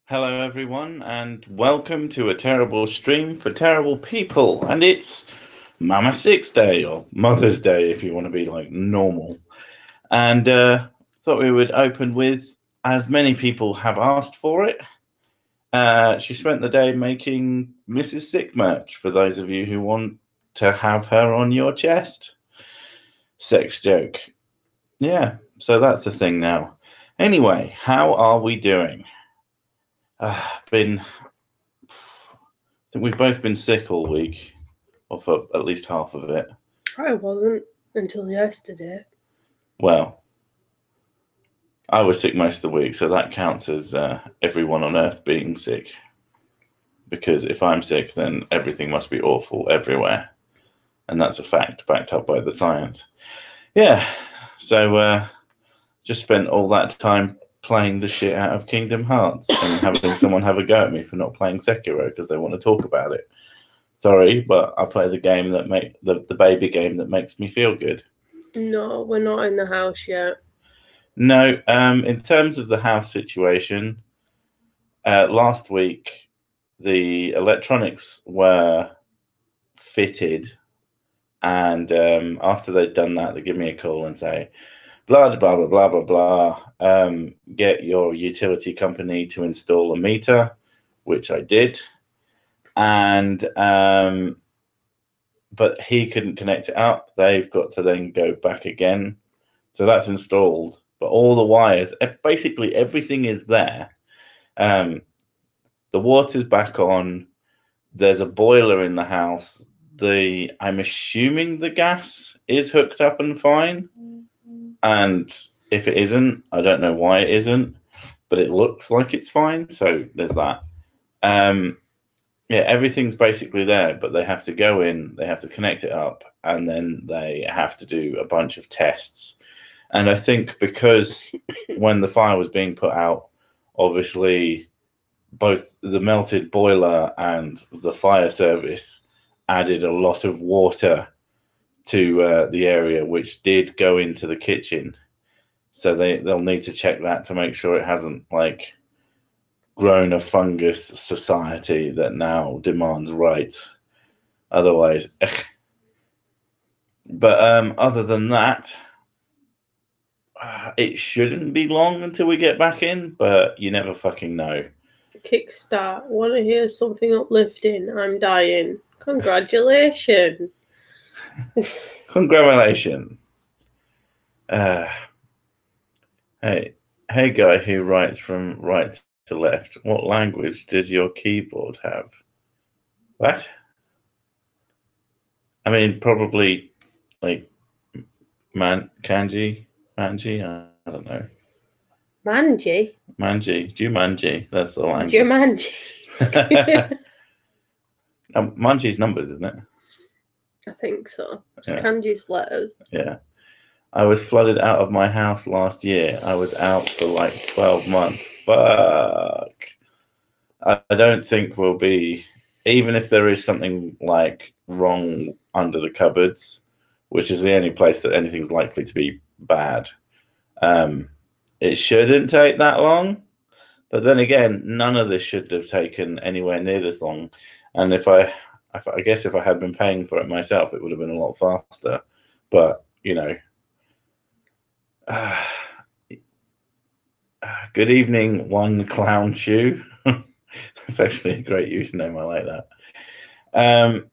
Hello, everyone, and welcome to a terrible stream for terrible people. And it's Mama Six Day, or Mother's Day, if you want to be like normal. And thought we would open with, as many people have asked for it. She spent the day making Mrs. Sick merch for those of you who want to have her on your chest. Sex joke. Yeah, so that's a thing now. Anyway, how are we doing? I think we've both been sick all week, or for at least half of it. I wasn't until yesterday. Well, I was sick most of the week, so that counts as everyone on Earth being sick. Because if I'm sick, then everything must be awful everywhere. And that's a fact backed up by the science. Yeah, so just spent all that time playing the shit out of Kingdom Hearts and having someone have a go at me for not playing Sekiro because they want to talk about it. Sorry, but I play the game that the baby game that makes me feel good. No, we're not in the house yet. No, in terms of the house situation, last week the electronics were fitted, and after they'd done that, they give me a call and say, blah blah blah blah blah blah. Get your utility company to install a meter, which I did, and but he couldn't connect it up. They've got to then go back again. So that's installed, but all the wires, basically everything is there. The water's back on. There's a boiler in the house. I'm assuming the gas is hooked up and fine. And if it isn't, I don't know why it isn't, but it looks like it's fine. So there's that. Yeah, everything's basically there, but they have to go in, they have to connect it up, and then they have to do a bunch of tests. And I think because when the fire was being put out, obviously both the melted boiler and the fire service added a lot of water to the area, which did go into the kitchen. So they'll need to check that to make sure it hasn't like grown a fungus society that now demands rights. Otherwise, but other than that, it shouldn't be long until we get back in, but you never fucking know. Kickstart. Want to hear something uplifting? I'm dying. Congratulations. Congratulations. Hey guy who writes from right to left, what language does your keyboard have? What? I mean, probably like kanji, manji, I don't know. Manji? Jumanji, that's the language. Jumanji. Manji's numbers, isn't it? I think so. It's kanji's letters. Yeah. I was flooded out of my house last year. I was out for like 12 months. Fuck. I don't think we'll be, even if there is something like wrong under the cupboards, which is the only place that anything's likely to be bad. It shouldn't take that long. But then again, none of this should have taken anywhere near this long. And I guess if I had been paying for it myself, it would have been a lot faster. But, you know, good evening, one clown shoe. It's actually a great username. I like that.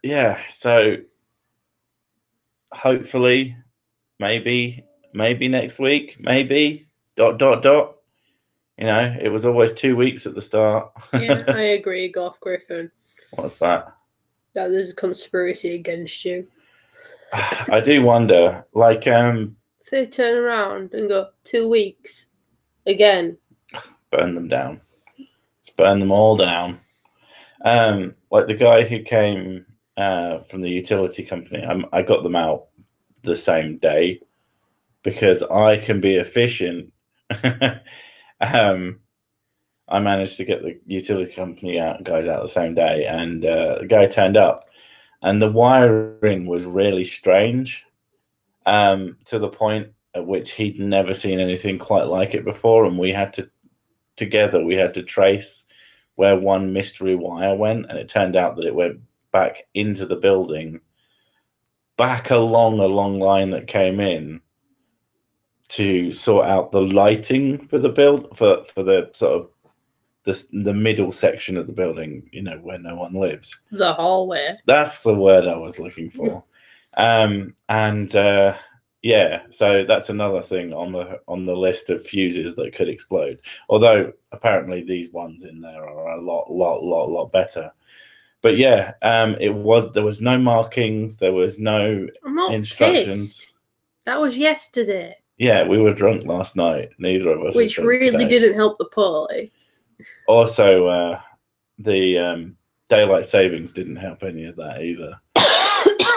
Yeah, so hopefully, maybe next week, maybe ... You know, it was always 2 weeks at the start. Yeah, I agree, Golf Griffin. What's that? That there's a conspiracy against you. I do wonder, like, if they turn around and go 2 weeks again, burn them down. Just burn them all down. Like the guy who came from the utility company, I got them out the same day because I can be efficient. I managed to get the utility company guys out the same day, and the guy turned up, and the wiring was really strange, to the point at which he'd never seen anything quite like it before, and we had to together, we had to trace where one mystery wire went, and it turned out that it went back into the building, back along a long line that came in to sort out the lighting for the for the sort of the middle section of the building, you know, where no one lives. The hallway. That's the word I was looking for. Yeah, so that's another thing on the list of fuses that could explode. Although apparently these ones in there are a lot better. But yeah, there was no markings, there was no instructions. Pissed. That was yesterday. Yeah, we were drunk last night. Neither of us. Which really didn't help the party. Also, the daylight savings didn't help any of that either.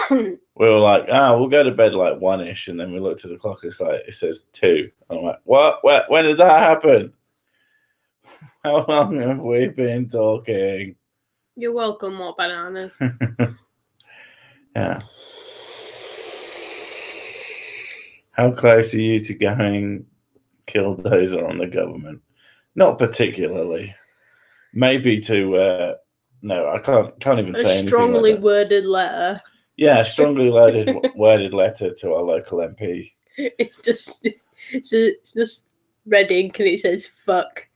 We were like, we'll go to bed like 1-ish, and then we looked at the clock. It's like it says 2. And I'm like, what? When did that happen? How long have we been talking? You're welcome, more bananas. Yeah. How close are you to going killdozer on the government? Not particularly. Maybe to no, I can't even say anything. A strongly like worded letter. Yeah, a strongly worded letter to our local MP. It's just red ink and it says fuck.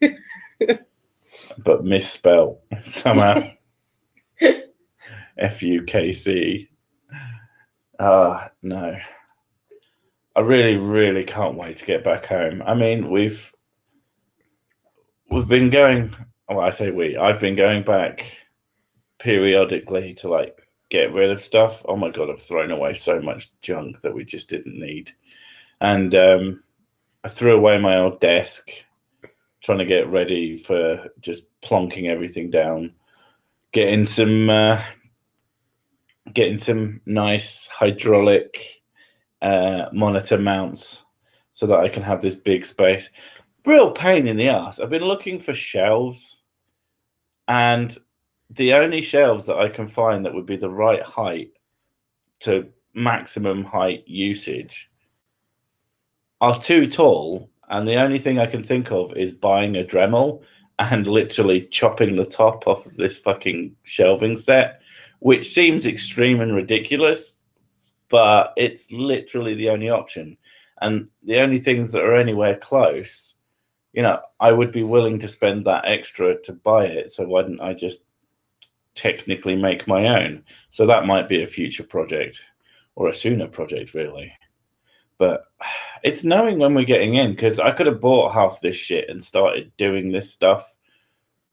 But misspelled somehow. FUKC. No. I really can't wait to get back home. I mean, we've been going, well, I say I've been going back periodically to like get rid of stuff. Oh my God, I've thrown away so much junk that we just didn't need. And I threw away my old desk, trying to get ready for just plonking everything down, getting some nice hydraulic monitor mounts so that I can have this big space. Real pain in the ass. I've been looking for shelves, and the only shelves that I can find that would be the right height to maximum height usage are too tall, and the only thing I can think of is buying a Dremel and literally chopping the top off of this fucking shelving set, which seems extreme and ridiculous, but it's literally the only option. And the only things that are anywhere close, you know, I would be willing to spend that extra to buy it. So why didn't I just technically make my own? So that might be a future project, or a sooner project, really. But it's knowing when we're getting in, because I could have bought half this shit and started doing this stuff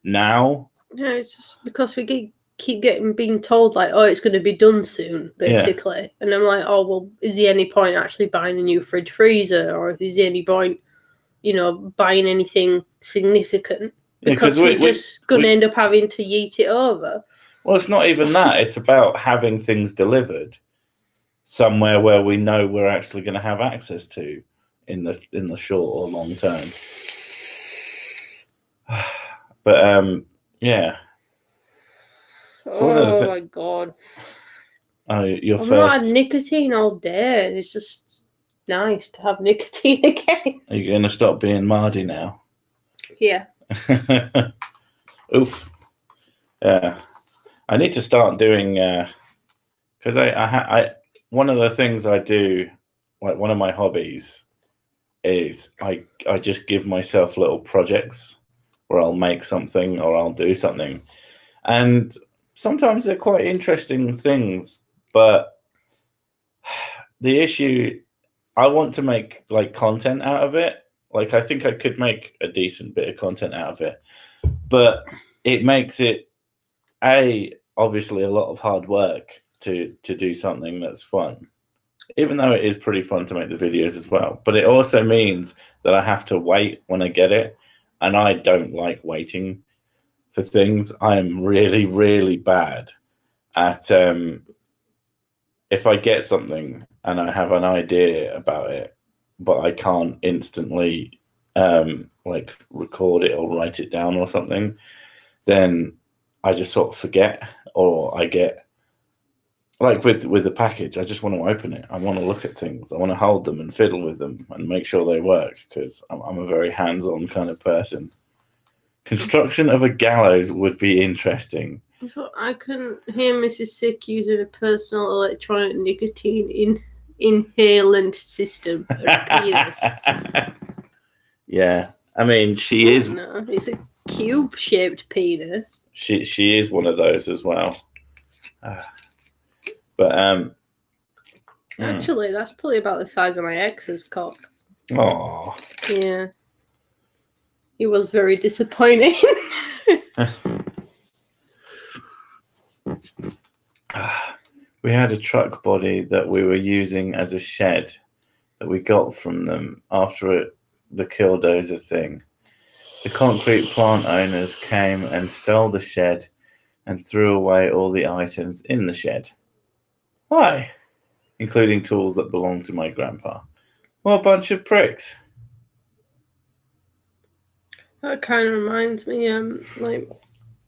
now. Yeah, it's just because we keep being told like, oh, it's going to be done soon, basically. Yeah. And I'm like, oh, well, is there any point actually buying a new fridge freezer, or is there any point, you know, buying anything significant? Because we're just going to end up having to yeet it over. Well, it's not even that. It's about having things delivered somewhere where we know we're actually going to have access to in the short or long term. But yeah. So my God. Oh, you're I've first. not had nicotine all day. It's just nice to have nicotine again. Are you going to stop being Mardy now? Yeah. Oof. Yeah. I need to start doing because I one of the things I do, like one of my hobbies, is I just give myself little projects where I'll make something or I'll do something, and sometimes they're quite interesting things. But the issue, I want to make like content out of it. Like I think I could make a decent bit of content out of it, but it makes it obviously a lot of hard work to do something that's fun, even though it is pretty fun to make the videos as well. But it also means that I have to wait when I get it, and I don't like waiting for things. I am really bad at if I get something and I have an idea about it, but I can't instantly like record it or write it down or something, then I just sort of forget, or I get like with the package, I just want to open it. I want to look at things. I want to hold them and fiddle with them and make sure they work, because I'm a very hands-on kind of person. Construction of a gallows would be interesting. So I can hear Mrs. Sick using a personal electronic nicotine inhalant system. Yeah, I mean, she is. No, it's a cube-shaped penis. She is one of those as well. But actually, that's probably about the size of my ex's cock. Oh. Yeah. He was very disappointing. We had a truck body that we were using as a shed that we got from them after the Killdozer thing. The concrete plant owners came and stole the shed and threw away all the items in the shed. Why? Including tools that belonged to my grandpa. What a bunch of pricks. That kind of reminds me, like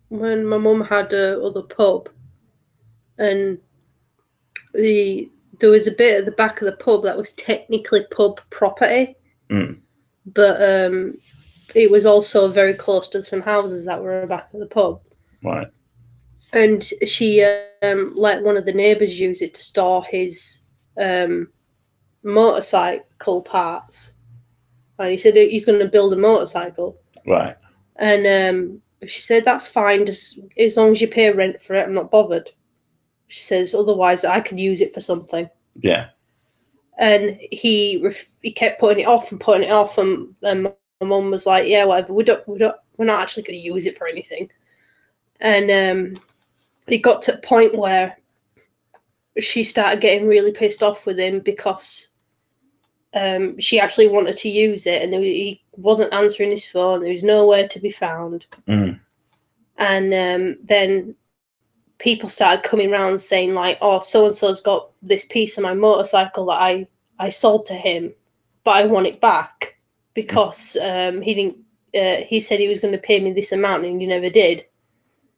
when my mum had a other pub, and there was a bit at the back of the pub that was technically pub property, but it was also very close to some houses that were at the back of the pub. Right. And she let one of the neighbours use it to store his motorcycle parts. And he said he's going to build a motorcycle. Right. And she said, that's fine, just as long as you pay rent for it, I'm not bothered. She says, otherwise I could use it for something. Yeah. And he kept putting it off, and my mum was like, yeah, whatever, we're not actually going to use it for anything. And it got to a point where she started getting really pissed off with him because she actually wanted to use it, and he wasn't answering his phone. There was nowhere to be found. And then people started coming around saying, like, oh, so-and-so's got this piece of my motorcycle that I sold to him, but I want it back because he said he was going to pay me this amount and he never did.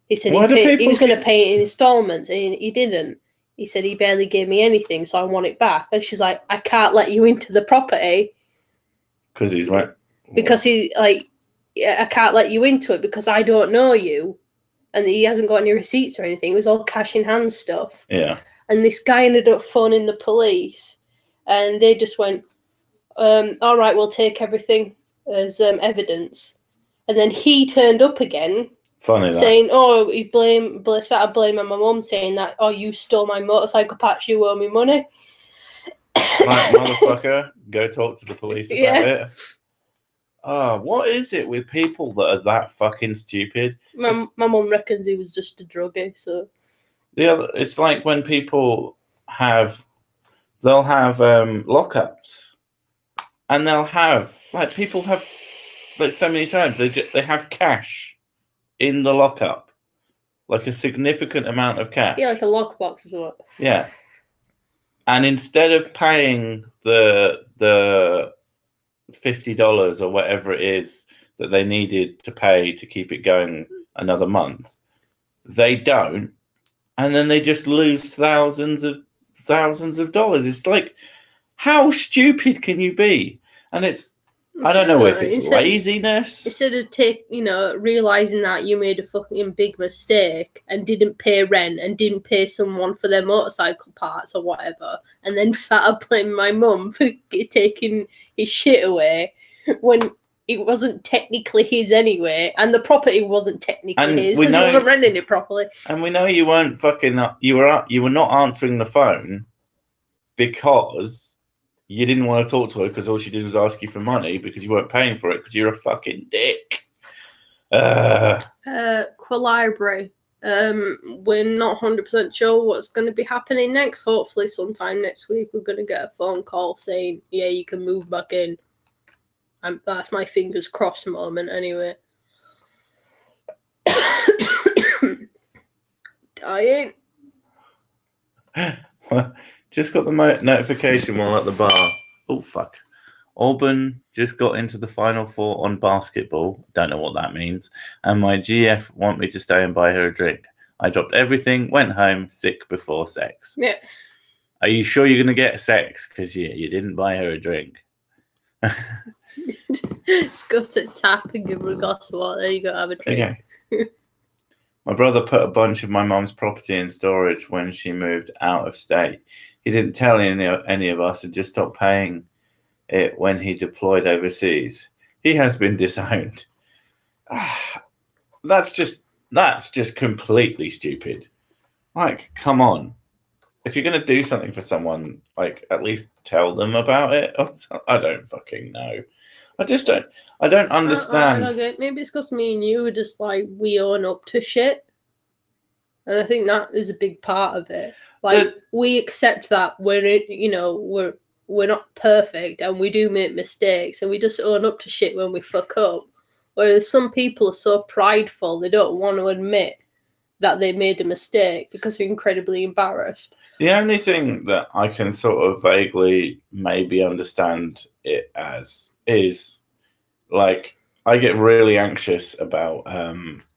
He said he was going to pay it in installments and he didn't. He said he barely gave me anything, so I want it back. And she's like, I can't let you into the property. Because he's right. Because I can't let you into it because I don't know you. And he hasn't got any receipts or anything. It was all cash in hand stuff. Yeah. And this guy ended up phoning the police. And they just went, all right, we'll take everything as evidence. And then he turned up again. Funny that. Saying, oh, he started blaming my mum, saying that, oh, you stole my motorcycle parts, you owe me money. Like, motherfucker, go talk to the police about it. Oh, what is it with people that are that fucking stupid? My mum reckons he was just a druggie, so. It's like when people they'll have lockups, and they'll have, like, people have, like, so many times, they have cash in the lockup, like a significant amount of cash. Yeah, like a lockbox or what? Yeah. And instead of paying the $50 or whatever it is that they needed to pay to keep it going another month, they don't, and then they just lose thousands of dollars. It's like, how stupid can you be? And I don't know if it's laziness. Instead of realizing that you made a fucking big mistake and didn't pay rent and didn't pay someone for their motorcycle parts or whatever, and then started blaming my mum for taking his shit away when it wasn't technically his anyway, and the property wasn't technically his because he wasn't renting it properly. And we know you weren't you were not answering the phone because you didn't want to talk to her because all she did was ask you for money because you weren't paying for it because you're a fucking dick. Library. We're not 100% sure what's going to be happening next. Hopefully sometime next week we're going to get a phone call saying, yeah, you can move back in. That's my fingers crossed moment anyway. Dying. Just got the notification while at the bar. Oh, fuck. Auburn just got into the Final Four on basketball. Don't know what that means. And my GF want me to stay and buy her a drink. I dropped everything, went home, sick before sex. Yeah. Are you sure you're going to get sex? Because you didn't buy her a drink. Just go to tap and give her a glass of water. There you go, have a drink. Okay. My brother put a bunch of my mum's property in storage when she moved out of state. He didn't tell any of us and just stopped paying it when he deployed overseas. He has been disowned. That's just completely stupid. Like, come on. If you're going to do something for someone, like, at least tell them about it. I don't fucking know. I don't understand. I don't get it. Maybe it's because me and you are just like, we own up to shit. And I think that is a big part of it. Like, we accept that we're not perfect and we do make mistakes and we just own up to shit when we fuck up. Whereas some people are so prideful, they don't want to admit that they made a mistake because they're incredibly embarrassed. The only thing that I can sort of vaguely maybe understand it as is, like, I get really anxious about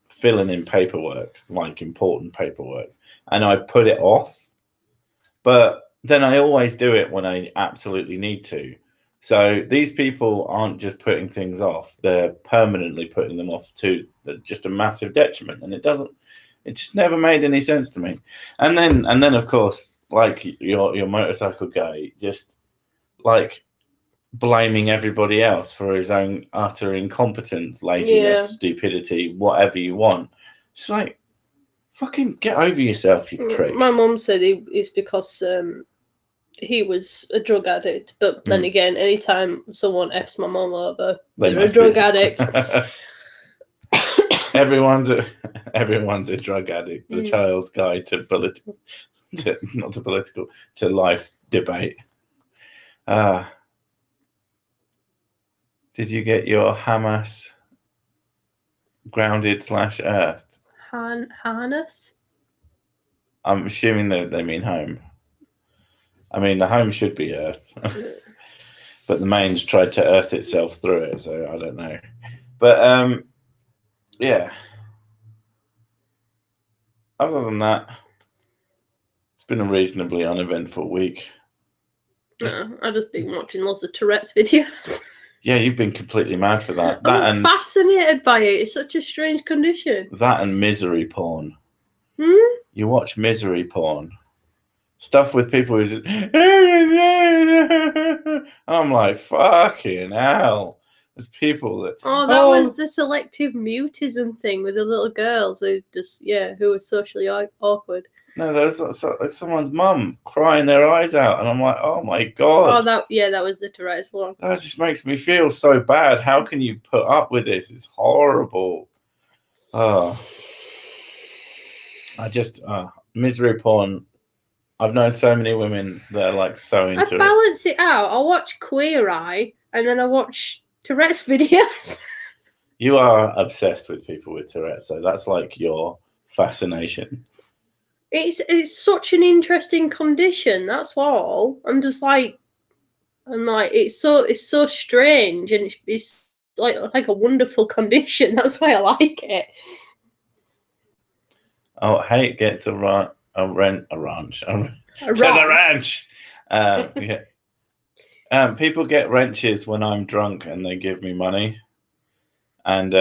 filling in paperwork, like important paperwork, and I put it off. But then I always do it when I absolutely need to. So these people aren't just putting things off, they're permanently putting them off to just a massive detriment. And it just never made any sense to me. And then of course, like your motorcycle guy, just like blaming everybody else for his own utter incompetence, laziness, stupidity, whatever you want. It's like, fucking get over yourself, you prick. My mum said it's because he was a drug addict, but then again, anytime someone F's my mum over, they're a drug addict. Everyone's a drug addict. The Child's Guide to life debate. Did you get your Hamas grounded /earthed? Harness? I'm assuming that they mean home. I mean, the home should be earthed. But the main's tried to earth itself through it, so I don't know. But, yeah. Other than that, it's been a reasonably uneventful week. I've just been watching lots of Tourette's videos. Yeah, you've been completely mad for that. I'm fascinated by it. It's such a strange condition. That and misery porn. You watch misery porn. Stuff with people who just... I'm like, fucking hell. There's people that... Oh, that was the selective mutism thing with the little girls who just, who were socially awkward. No, there's someone's mum crying their eyes out, and I'm like, oh my God. Oh, that was the Tourette's one. That just makes me feel so bad. How can you put up with this? It's horrible. Misery porn. I've known so many women that are like so into it. I balance it out. I'll watch Queer Eye, and then I watch Tourette's videos. You are obsessed with people with Tourette's, so that's like your fascination. It's such an interesting condition. That's all. It's so strange, and it's like a wonderful condition. That's why I like it. Oh, hate gets a ranch. Yeah. People get wrenches when I'm drunk and they give me money, and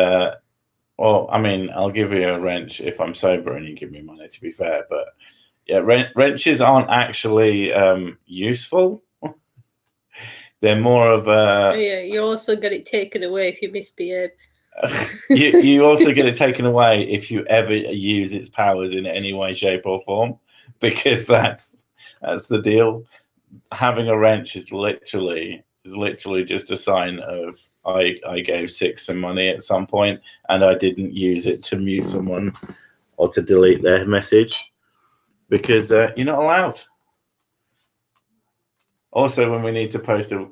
I'll give you a wrench if I'm sober and you give me money, to be fair. But yeah, wrenches aren't actually useful. They're more of a... Yeah, you also get it taken away if you misbehave. you also get it taken away if you ever use its powers in any way, shape or form, because that's the deal. Having a wrench is literally just a sign of I gave Six some money at some point and I didn't use it to mute someone or to delete their message, because you're not allowed. Also, when we need to post a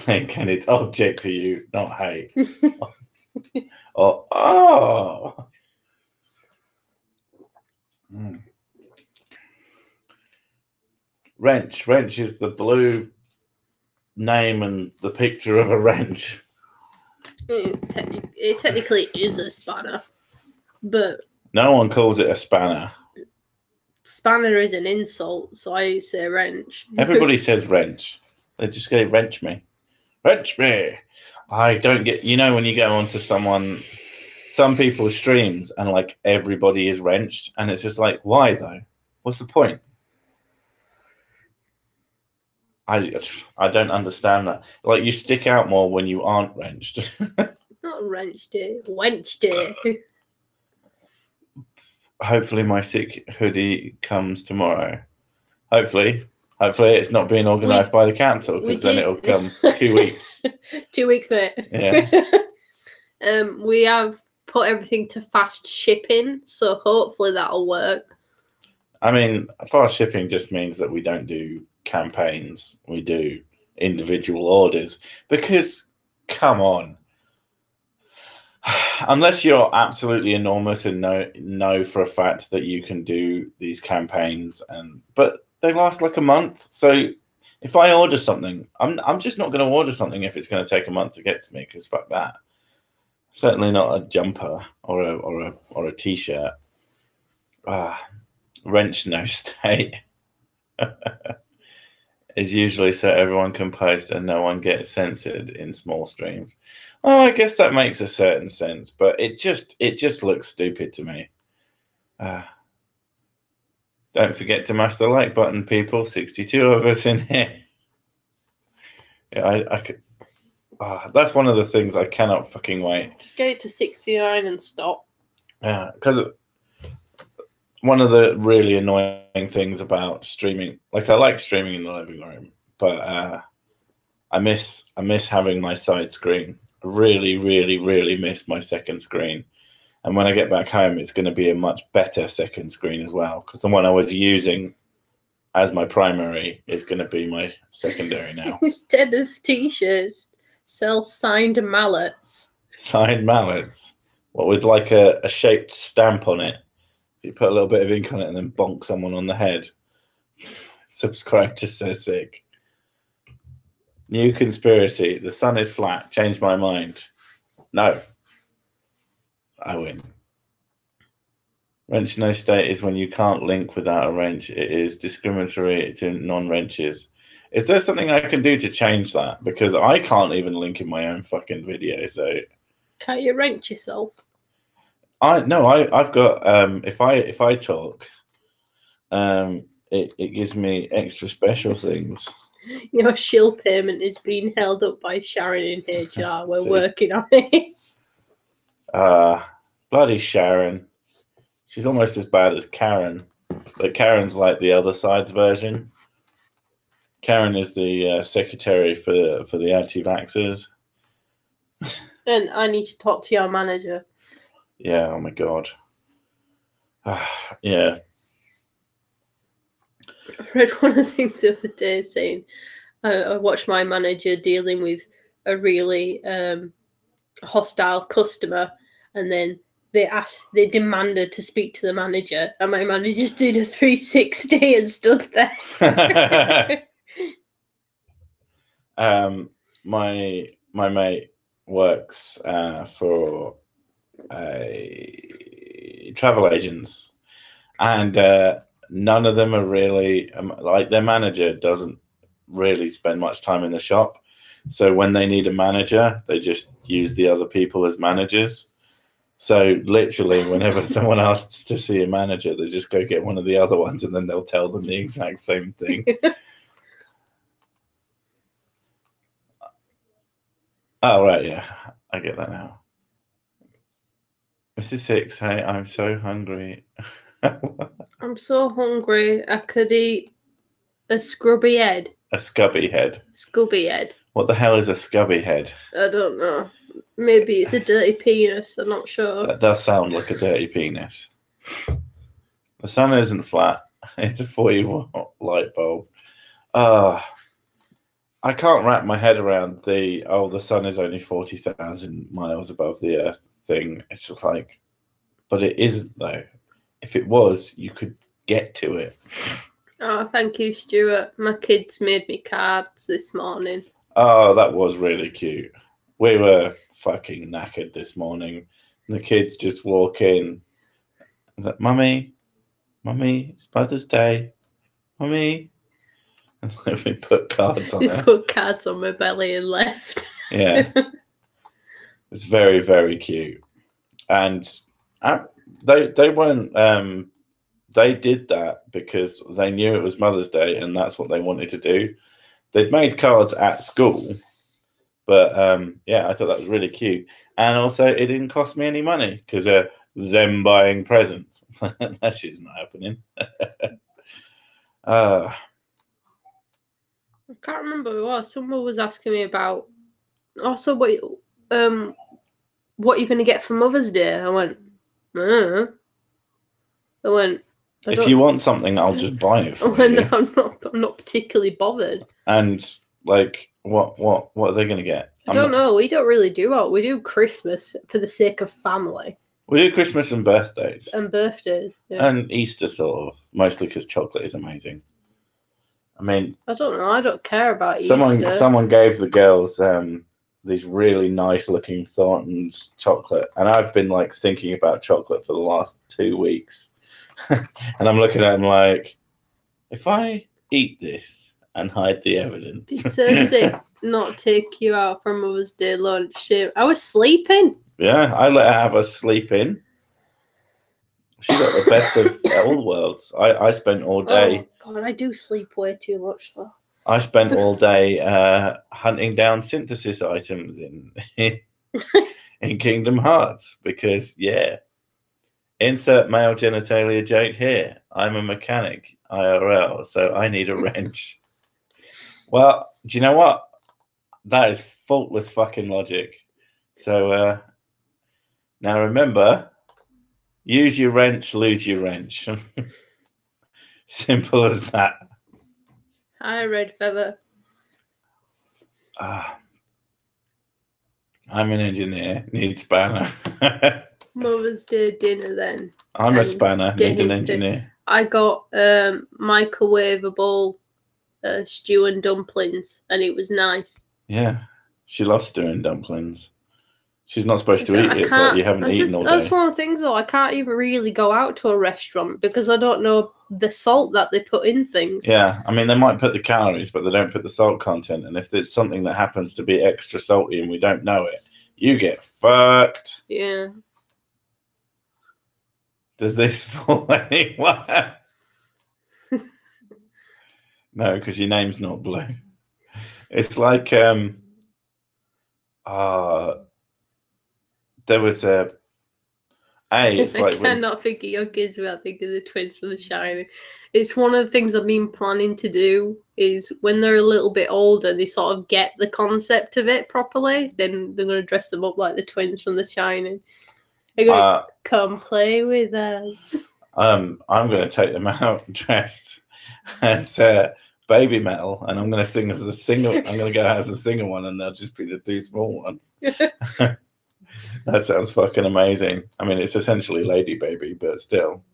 link and it's object to you, not hate. Wrench is the blue name and the picture of a wrench. It technically is a spanner, but no one calls it a spanner. Spanner is an insult, so I say wrench. Everybody says wrench. They just go wrench me. I don't get, when you go onto some people's streams and like everybody is wrenched, and it's just like, why though? What's the point? I don't understand that. Like, you stick out more when you aren't wrenched. Not wrenched, wenched. Hopefully my sick hoodie comes tomorrow. Hopefully it's not being organised by the council, because then it'll come 2 weeks. 2 weeks, mate. Yeah. We have put everything to fast shipping, so hopefully that'll work. I mean, fast shipping just means that we don't do campaigns. We do individual orders, because, come on. Unless you're absolutely enormous and know for a fact that you can do these campaigns, but they last like a month. So if I order something, I'm just not going to order something if it's going to take a month to get to me, because fuck that. Certainly not a jumper or a t-shirt. Wrench no state is usually so everyone can post and no one gets censored in small streams. Oh, I guess that makes a certain sense, but it just looks stupid to me. Don't forget to mash the like button, people. 62 of us in here. Yeah, I could. That's one of the things I cannot fucking wait. Just get it to 69 and stop. Yeah, because one of the really annoying things about streaming, like, I like streaming in the living room, but I miss having my side screen. I really, really, really miss my second screen. And when I get back home, it's going to be a much better second screen as well, because the one I was using as my primary is going to be my secondary now. Instead of t-shirts, sell signed mallets. Signed mallets? What, with like a shaped stamp on it? You put a little bit of ink on it and then bonk someone on the head. Subscribe to So Sick. New conspiracy. The sun is flat. Change my mind. No. I win. Wrench no state is when you can't link without a wrench. It is discriminatory to non-wrenches. Is there something I can do to change that? Because I can't even link in my own fucking video. So can't you wrench yourself? I've got if I talk, it gives me extra special things. Your shill payment is being held up by Sharon in HR. We're working on it. Bloody Sharon. She's almost as bad as Karen, but Karen's like the other side's version. Karen is the secretary for the anti-vaxxers. And I need to talk to your manager. Yeah, oh my God. Yeah. I read one of the things the other day saying, I watched my manager dealing with a really hostile customer, and then they demanded to speak to the manager, and my manager just did a 360 and stood there. My mate works for a travel agents, and none of them are really like, their manager doesn't really spend much time in the shop. So when they need a manager, they just use the other people as managers. So literally, whenever someone asks to see a manager, they just go get one of the other ones, and then they'll tell them the exact same thing. Oh, right, yeah. I get that now. Mrs. Six, hey, I'm so hungry. I'm so hungry. I could eat a scrubby head. A scubby head? Scubby head. What the hell is a scubby head? I don't know. Maybe it's a dirty penis. I'm not sure. That does sound like a dirty penis. The sun isn't flat. It's a 40-watt light bulb. I can't wrap my head around the sun is only 40,000 miles above the Earth thing. It's just like, but it isn't though. If it was, you could get to it. Oh, thank you, Stuart. My kids made me cards this morning. Oh, that was really cute. We were fucking knackered this morning. And the kids just walk in. I was like, Mummy, it's Mother's Day. Mummy. And they put cards on They there. put cards on my belly and left. Yeah. It's very, very cute. And they weren't they did that because they knew it was Mother's Day and that's what they wanted to do. They'd made cards at school, but yeah, I thought that was really cute. And also, it didn't cost me any money because them buying presents. That shit's not happening. I can't remember who it was. Someone was asking me about also what you're going to get for Mother's Day. I went, if you want something, I'll just buy it for you. I'm not particularly bothered. And like, what are they going to get? I don't know. We don't really do what we do. Christmas for the sake of family. We do Christmas and birthdays. And birthdays. Yeah. And Easter, sort of, mostly because chocolate is amazing. I mean, I don't know. I don't care about Easter. Someone gave the girls these really nice looking Thornton's chocolate, and I've been like thinking about chocolate for the last 2 weeks, and I'm looking at them like, if I eat this and hide the evidence, it's so sick. Not take you out for Mother's Day lunch. I was sleeping. Yeah, I let her have a sleep in. She got the best of all worlds. I spent all day. Oh God, I do sleep way too much though. I spent all day hunting down synthesis items in Kingdom Hearts because, yeah, insert male genitalia joke here. I'm a mechanic, IRL, so I need a wrench. Well, do you know what? That is faultless fucking logic. So now remember, use your wrench, lose your wrench. Simple as that. Hi, Red Feather. I'm an engineer, need spanner. Mother's Day dinner then. I'm a spanner, need an engineer. I got microwavable stew and dumplings, and it was nice. Yeah, she loves stew and dumplings. She's not supposed to eat it, but you haven't eaten all day. That's one of the things, though. I can't even really go out to a restaurant because I don't know the salt that they put in things. Yeah, I mean, they might put the calories, but they don't put the salt content. And if there's something that happens to be extra salty and we don't know it, you get fucked. Yeah. Does this fall anywhere? No, because your name's not Blue. It's like there was it's I like cannot think of your kids without thinking of the twins from The Shining. It's one of the things I've been planning to do is when they're a little bit older and they sort of get the concept of it properly, then they're going to dress them up like the twins from The Shining. They're going to come play with us. I'm going to take them out dressed as Baby Metal, and I'm going to sing as the singer. I'm going to go as the singer one, and they'll just be the two small ones. That sounds fucking amazing. I mean, it's essentially Lady Baby, but still.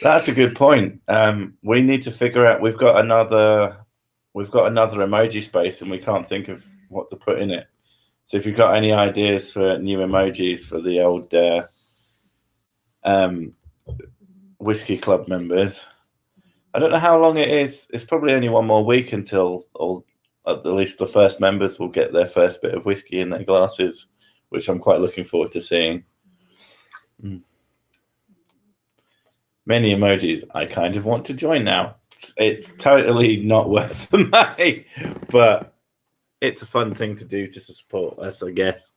That's a good point. We need to figure out. We've got another emoji space, and we can't think of what to put in it. So if you've got any ideas for new emojis for the old Whiskey Club members, I don't know how long it is. It's probably only one more week until at least the first members will get their first bit of whiskey in their glasses, which I'm quite looking forward to seeing. Many emojis. I kind of want to join now. It's totally not worth the money, but it's a fun thing to do to support us, I guess.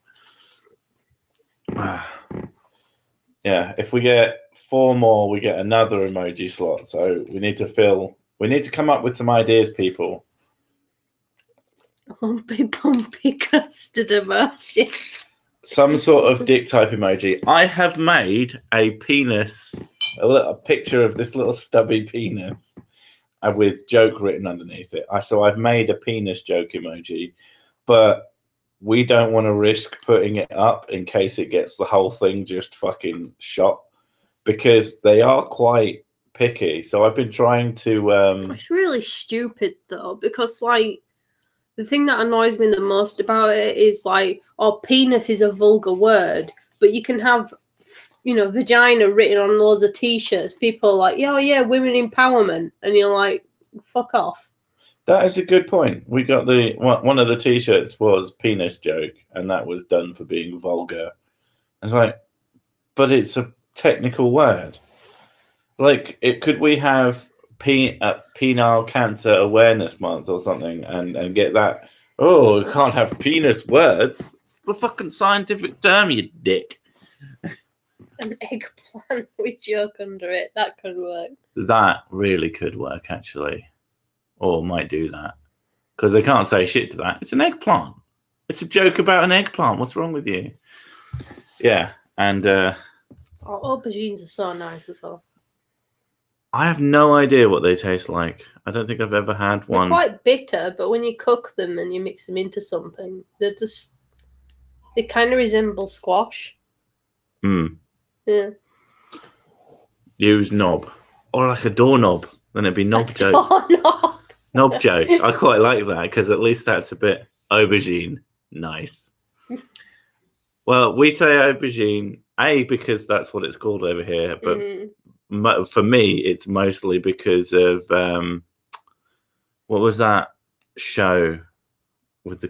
Yeah, if we get 4 more, we get another emoji slot. So we need to come up with some ideas, people. Bumpy custard emoji. Some sort of dick type emoji. I have made a penis, a picture of this little stubby penis with joke written underneath it. So I've made a penis joke emoji, but we don't want to risk putting it up in case it gets the whole thing just fucking shot, because they are quite picky. So I've been trying to... It's really stupid, though, because, like, the thing that annoys me the most about it is, like, penis is a vulgar word, but you can have, vagina written on loads of T-shirts. People are like, yeah, women empowerment. And you're like, fuck off. That is a good point. We got one of the T-shirts was penis joke, and that was done for being vulgar. It's like, but it's a technical word. Like, could we have penile cancer awareness month or something, and get that? Oh, we can't have penis words. It's the fucking scientific term, you dick. An eggplant with joke under it. That could work. That really could work, actually. Or might do that. Because they can't say shit to that. It's an eggplant. It's a joke about an eggplant. What's wrong with you? Yeah, and... aubergines are so nice as well. I have no idea what they taste like. I don't think I've ever had one. They're quite bitter, but when you cook them and you mix them into something, they kind of resemble squash. Yeah. Use knob. Or like a doorknob. Then it'd be knob joke. Doorknob. Knob joke. I quite like that because at least that's a bit aubergine. Nice. Well, we say aubergine, because that's what it's called over here. But for me, it's mostly because of what was that show with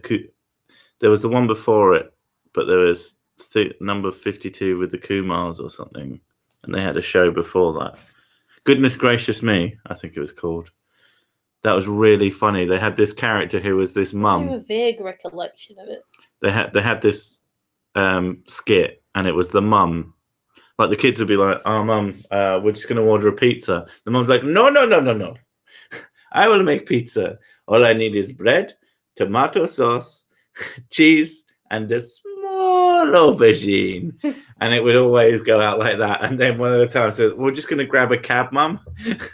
there was the one before it, but there was number 52 with the Kumars or something, and they had a show before that. Goodness Gracious Me, I think it was called. That was really funny. They had this character who was this mum. I have a vague recollection of it. They had this skit, and it was the mum. Like the kids would be like, "Oh, mum, we're just going to order a pizza." The mum's like, "No, no, no, no, no. I will make pizza. All I need is bread, tomato sauce, cheese, and a small aubergine." And it would always go out like that. And then one of the times says, "We're just going to grab a cab, mum."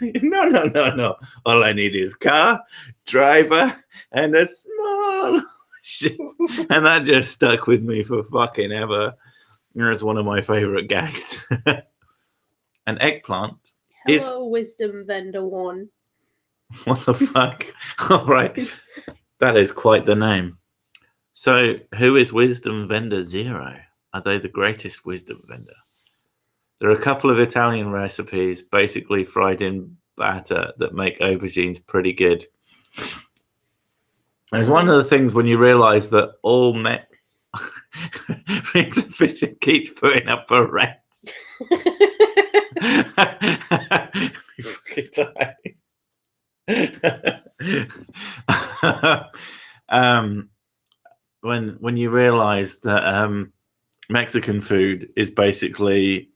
No, no, no, no. All I need is car, driver, and a small aubergine. And that just stuck with me for fucking ever. It's one of my favorite gags. An eggplant. Hello, Wisdom Vendor 1. What the fuck? All right. That is quite the name. So, who is Wisdom Vendor 0? Are they the greatest wisdom vendor? There are a couple of Italian recipes, basically fried in batter, that make aubergines pretty good. It's one of the things when you realize that all Reason Fisher keeps putting up a rent. We fucking die. When you realize that Mexican food is basically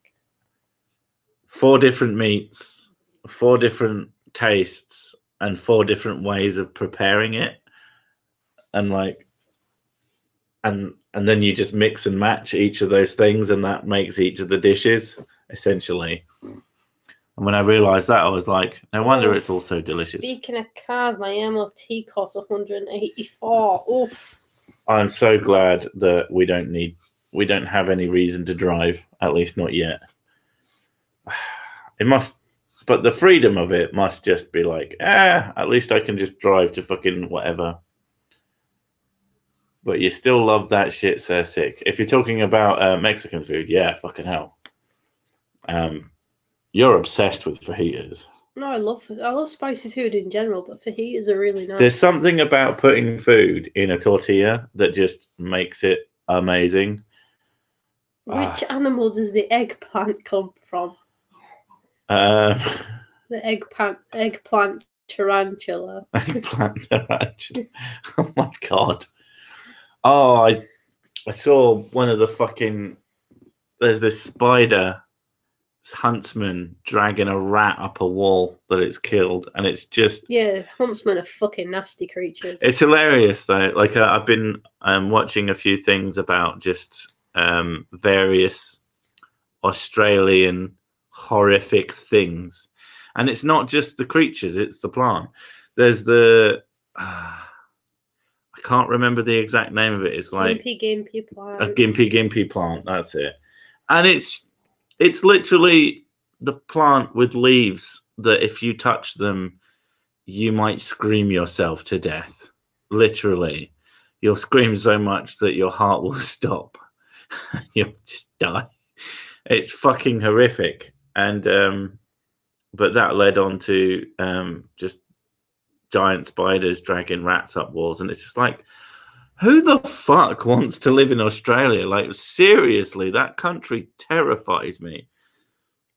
4 different meats, 4 different tastes, and 4 different ways of preparing it, and and then you just mix and match each of those things, and that makes each of the dishes essentially. And when I realized that, I was like, no wonder it's all so delicious. Speaking of cars, my MOT costs 184. Oof. I'm so glad that we don't have any reason to drive, at least not yet. It must, but the freedom of it must just be like, at least I can just drive to fucking whatever. But you still love that shit so sick. If you're talking about Mexican food, yeah, fucking hell. You're obsessed with fajitas. No, I love spicy food in general, but fajitas are really nice. There's something about putting food in a tortilla that just makes it amazing. Which animal does the eggplant come from? The eggplant tarantula. Eggplant tarantula. Oh my god. Oh, I saw one of the fucking... There's this spider huntsman dragging a rat up a wall that it's killed, and it's just... Yeah, huntsmen are fucking nasty creatures. It's hilarious, though. Like, I've been watching a few things about just various Australian horrific things. And it's not just the creatures, it's the plant. There's the... I can't remember the exact name of it. It's like gimpy plant. A gimpy plant. That's it. And it's literally the plant with leaves that if you touch them, you might scream yourself to death. Literally, you'll scream so much that your heart will stop. You'll just die. It's fucking horrific. And but that led on to just giant spiders dragging rats up walls, and it's just like, who the fuck wants to live in Australia? Like, seriously, that country terrifies me.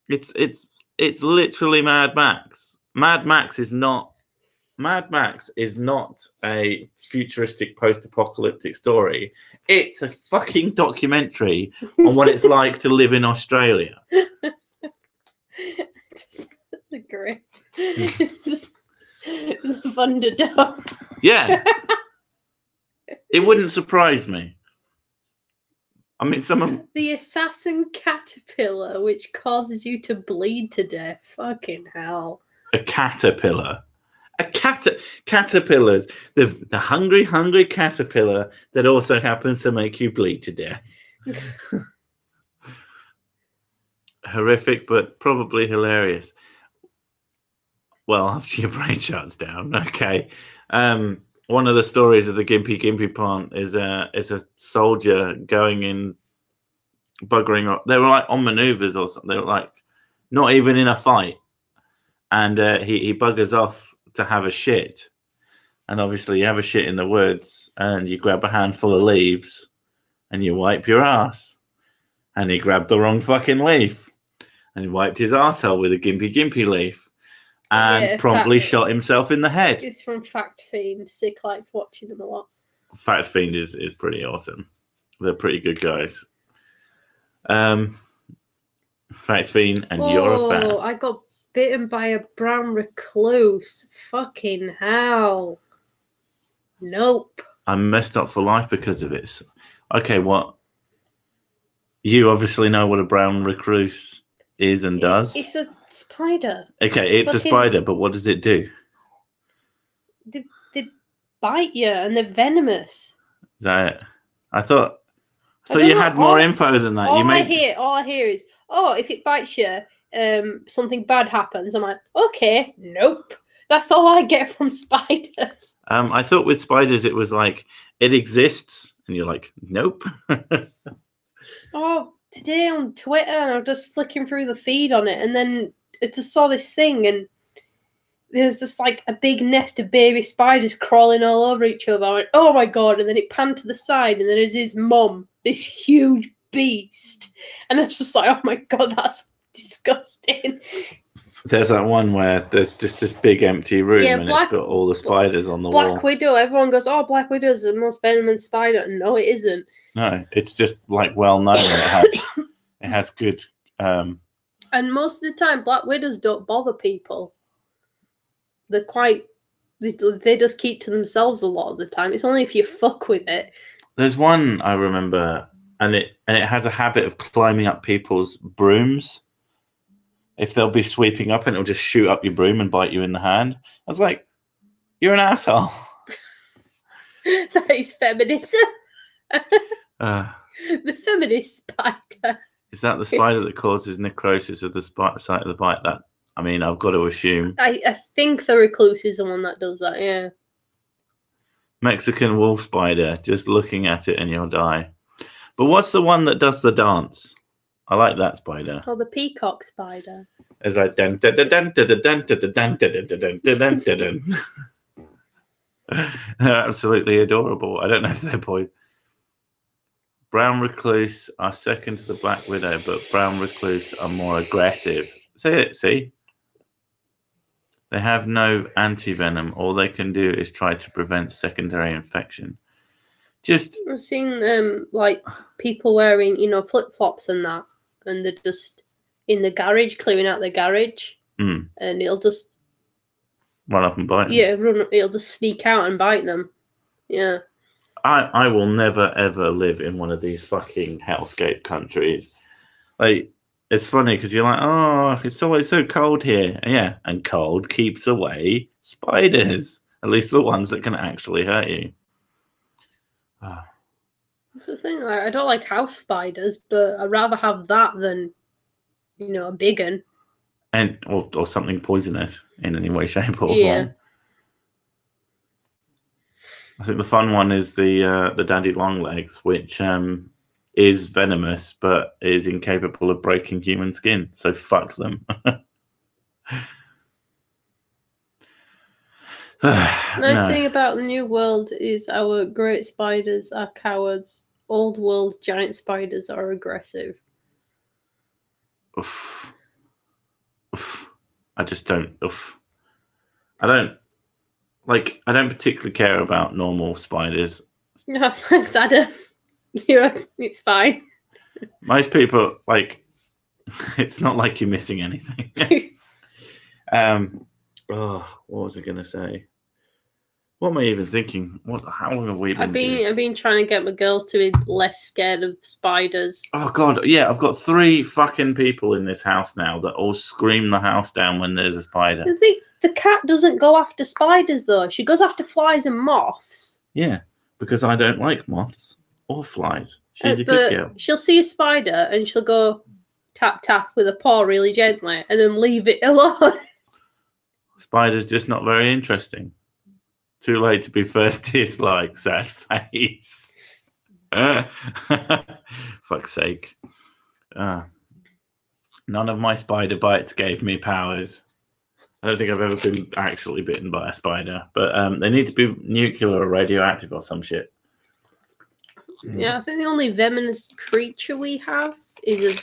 It's literally Mad Max. Mad Max is not a futuristic post-apocalyptic story. It's a fucking documentary on what it's like to live in Australia. That's a great. It's just the Thunderdome. Yeah. It wouldn't surprise me. I mean, the assassin caterpillar, which causes you to bleed to death. Fucking hell. A caterpillar. Caterpillars. The hungry caterpillar that also happens to make you bleed to death. Horrific, but probably hilarious. Well, after your brain shuts down. Okay. One of the stories of the Gimpy plant is a soldier going in, buggering up. They were like on maneuvers or something. They were like not even in a fight. And he buggers off to have a shit. And obviously you have a shit in the woods and you grab a handful of leaves and you wipe your ass. And he grabbed the wrong fucking leaf. And he wiped his arsehole with a Gimpy leaf. And promptly shot himself in the head. It's from Fact Fiend. Sick likes watching them a lot. Fact Fiend is pretty awesome. They're pretty good guys. Fact Fiend, and you're a fan. I got bitten by a brown recluse. Fucking hell. Nope. I'm messed up for life because of it. Okay, what? You obviously know what a brown recluse is and does. It's a spider. Okay, it's a spider, but what does it do? They bite you and they're venomous. Is that it? I thought you had more info than that. All I hear is, if it bites you, something bad happens. I'm like, okay, nope. That's all I get from spiders. I thought with spiders it was like, it exists, and you're like, nope. Today on Twitter, and I was just flicking through the feed on it, and then I just saw this thing, and there's just like a big nest of baby spiders crawling all over each other. I went, oh my god, and then it panned to the side, and then there's his mum, this huge beast. And I was just like, oh my god, that's disgusting. There's that one where there's just this big empty room and it's got all the spiders on the wall. Black Widow, everyone goes, oh, Black Widow's the most venomous spider. No, it isn't. No, it's just like well known. It has good. And most of the time, Black Widows don't bother people. They're quite. They just keep to themselves a lot of the time. It's only if you fuck with it. There's one I remember, and it has a habit of climbing up people's brooms. If they'll be sweeping up, and it'll just shoot up your broom and bite you in the hand. I was like, "You're an asshole." That is feminism. The feminist spider. Is that the spider that causes necrosis of the site of the bite? That, I mean, I've got to assume. I think the recluse is the one that does that, yeah. Mexican wolf spider, just looking at it and you'll die. But what's the one that does the dance? I like that spider. Oh, the peacock spider. It's like dun dun dun dun dun dun dun dun dun dun dun dun. They're absolutely adorable. I don't know if they're boy. Brown recluse are second to the black widow, but brown recluse are more aggressive. See? They have no anti-venom. All they can do is try to prevent secondary infection. I've seen like people wearing, flip-flops and that, and they're just in the garage, clearing out the garage, and it'll just run up and bite them. Yeah, it'll just sneak out and bite them. Yeah. I will never ever live in one of these fucking hellscape countries. Like, it's funny because you're like, oh, it's always so cold here. Yeah, and cold keeps away spiders. At least the ones that can actually hurt you. That's the thing. I don't like house spiders, but I'd rather have that than, a big one. And or something poisonous in any way, shape, or form. I think the fun one is the daddy long legs, which is venomous but is incapable of breaking human skin. So fuck them. Nice thing about the new world is our great spiders are cowards. Old world giant spiders are aggressive. Oof. Oof. I just don't. Oof. I don't particularly care about normal spiders. No, thanks, Adam. It's fine. Most people like. It's not like you're missing anything. What was I gonna say? What am I even thinking? How long have we been? I've been trying to get my girls to be less scared of spiders. Oh god, yeah, I've got 3 fucking people in this house now that all scream the house down when there's a spider. The cat doesn't go after spiders though. She goes after flies and moths. Yeah, because I don't like moths or flies. She's a good girl. She'll see a spider and she'll go tap tap with a paw really gently and then leave it alone. Spider's just not very interesting. Too late to be first disliked, sad face. Fuck's sake. None of my spider bites gave me powers. I don't think I've ever been actually bitten by a spider, but they need to be nuclear or radioactive or some shit. Yeah, I think the only venomous creature we have is a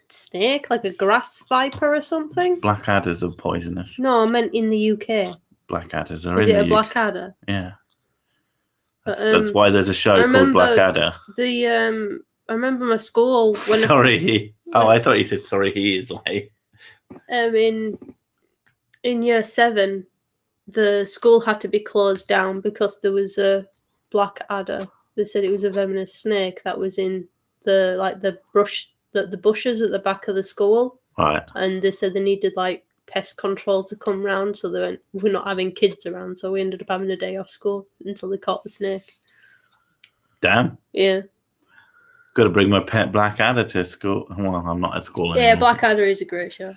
snake, like a grass viper or something. Blackadders are poisonous. No, I meant in the UK. Blackadders are is in the UK. Is it a blackadder? Yeah. That's why there's a show called Blackadder. I remember my school when I thought you said sorry he is late. In year 7, the school had to be closed down because there was a blackadder. They said it was a venomous snake that was in the bushes at the back of the school. Right. And they said they needed pest control to come round, so they went, we're not having kids around, so we ended up having a day off school until they caught the snake. Damn. Yeah. Got to bring my pet Blackadder to school. Well, I'm not at school anymore. Yeah, Blackadder is a great show.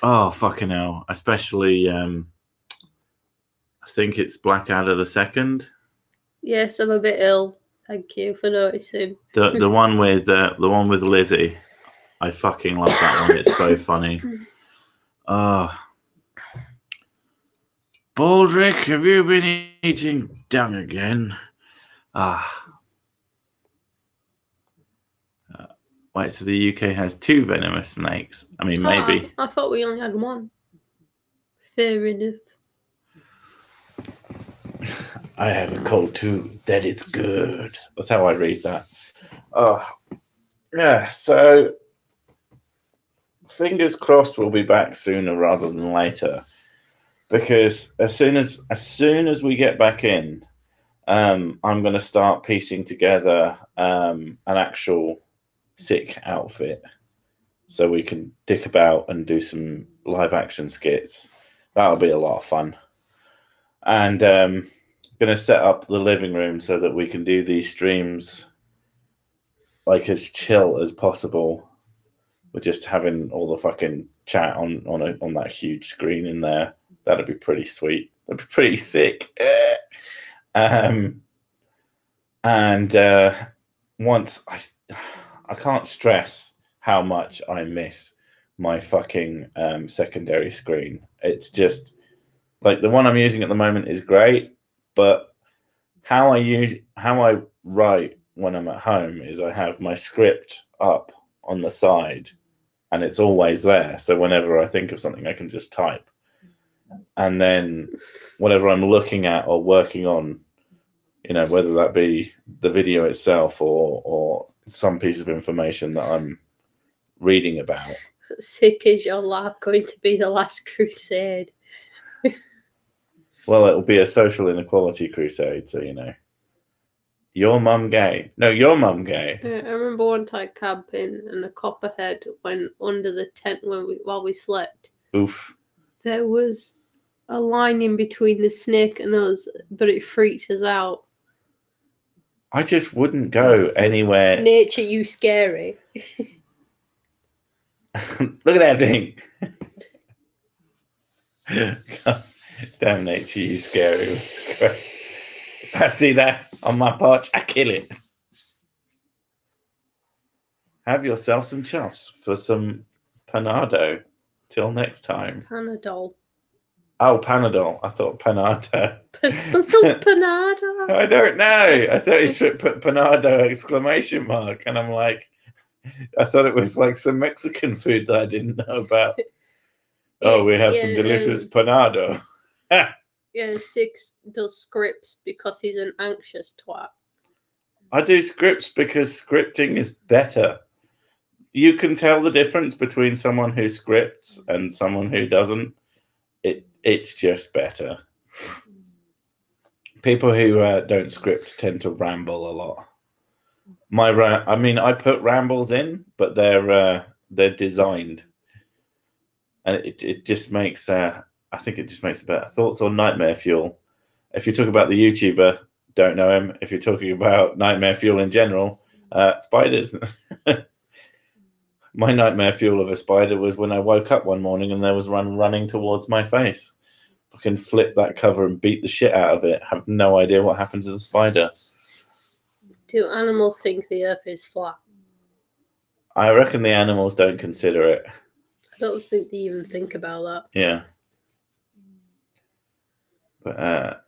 Oh, fucking hell. Especially, I think it's Blackadder the 2nd. Yes, I'm a bit ill. Thank you for noticing. The one with Lizzie. I fucking love that one. It's so funny. Baldrick, have you been eating dung again? Wait, so the UK has 2 venomous snakes? I mean, maybe. I thought we only had 1. Fair enough. I have a cold too. That is good. That's how I read that. Yeah. So, fingers crossed, we'll be back sooner rather than later, because as soon as we get back in, I'm going to start piecing together an actual sick outfit so we can dick about and do some live action skits. That'll be a lot of fun. And going to set up the living room so that we can do these streams as chill as possible. We're just having all the fucking chat on that huge screen in there. That'd be pretty sweet. That'd be pretty sick. Once I can't stress how much I miss my fucking secondary screen. It's just the one I'm using at the moment is great, but how I write when I'm at home is I have my script up on the side and it's always there. So whenever I think of something, I can just type. And then whatever I'm looking at or working on, whether that be the video itself or some piece of information that I'm reading about. Sick is your lab going to be the last crusade? Well, it'll be a social inequality crusade, so your mum gay. No, your mum gay. I remember one time camping and the copperhead went under the tent while we slept. Oof. There was a line in between the snake and us, but it freaked us out. I just wouldn't go anywhere. Nature, you scary. Look at that thing. Damn nature, you scary. If I see that on my porch, I kill it. Have yourself some chuffs for some panado. Till next time. Panadol. Oh, Panadol. I thought Panado. What's Panado? I don't know. I thought you should put Panado exclamation mark, and I'm like, I thought it was like some Mexican food that I didn't know about. Oh, we have some delicious Panado. Yeah, Six does scripts because he's an anxious twat. I do scripts because scripting is better. You can tell the difference between someone who scripts and someone who doesn't. It's just better. People who don't script tend to ramble a lot. I put rambles in, but they're designed, and it just makes. I think it just makes it better. Thoughts on Nightmare Fuel? If you talk about the YouTuber, don't know him. If you're talking about Nightmare Fuel in general, spiders. My nightmare fuel of a spider was when I woke up one morning and there was one running towards my face. I can flip that cover and beat the shit out of it. Have no idea what happens to the spider. Do animals think the earth is flat? I reckon the animals don't consider it. I don't think they even think about that. Yeah. But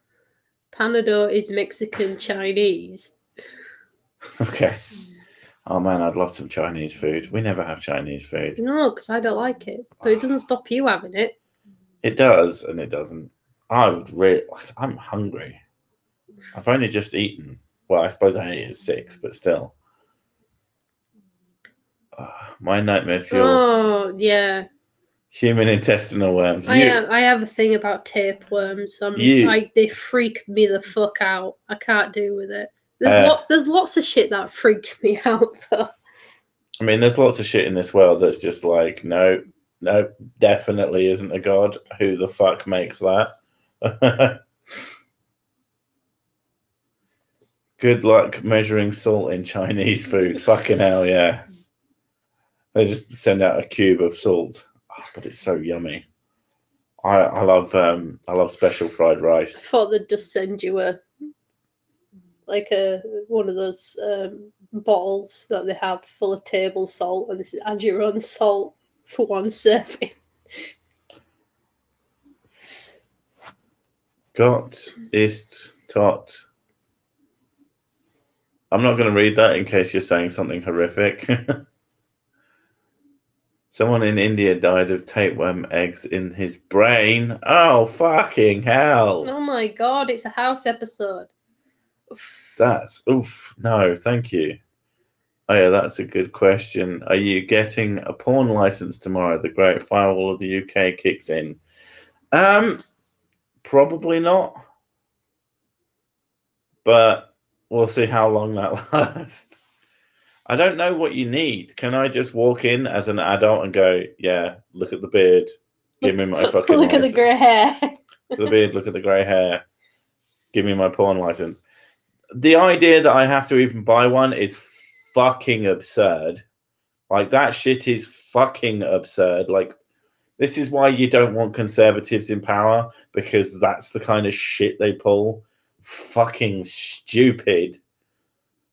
Panado is Mexican Chinese. Okay. Oh man, I'd love some Chinese food. We never have Chinese food. No, because I don't like it. But it doesn't stop you having it. It does, and it doesn't. I'm hungry. I've only just eaten. Well, I suppose I ate at 6, but still. My nightmare fuel. Oh, yeah. Human intestinal worms. I have a thing about tapeworms. They freak me the fuck out. I can't deal with it. There's lots of shit that freaks me out, though. I mean, there's lots of shit in this world that's just like, no, definitely isn't a god. Who the fuck makes that? Good luck measuring salt in Chinese food. Fucking hell, yeah. They just send out a cube of salt. Oh, but it's so yummy. I love special fried rice. I thought they'd just send you one of those bottles that they have full of table salt, and this is add your own salt for one serving. Gott ist tot. I'm not going to read that in case you're saying something horrific. Someone in India died of tapeworm eggs in his brain. Oh, fucking hell. Oh my god, it's a house episode. No, thank you. Oh yeah, that's a good question. Are you getting a porn license tomorrow? The great firewall of the UK kicks in. Probably not. But we'll see how long that lasts. I don't know what you need. Can I just walk in as an adult and go, yeah, look at the beard, give me my fucking look license. At the grey hair. Look at the beard, look at the grey hair, give me my porn license. The idea that I have to even buy one is fucking absurd. Like, that shit is fucking absurd. Like, this is why you don't want conservatives in power, because that's the kind of shit they pull. Fucking stupid.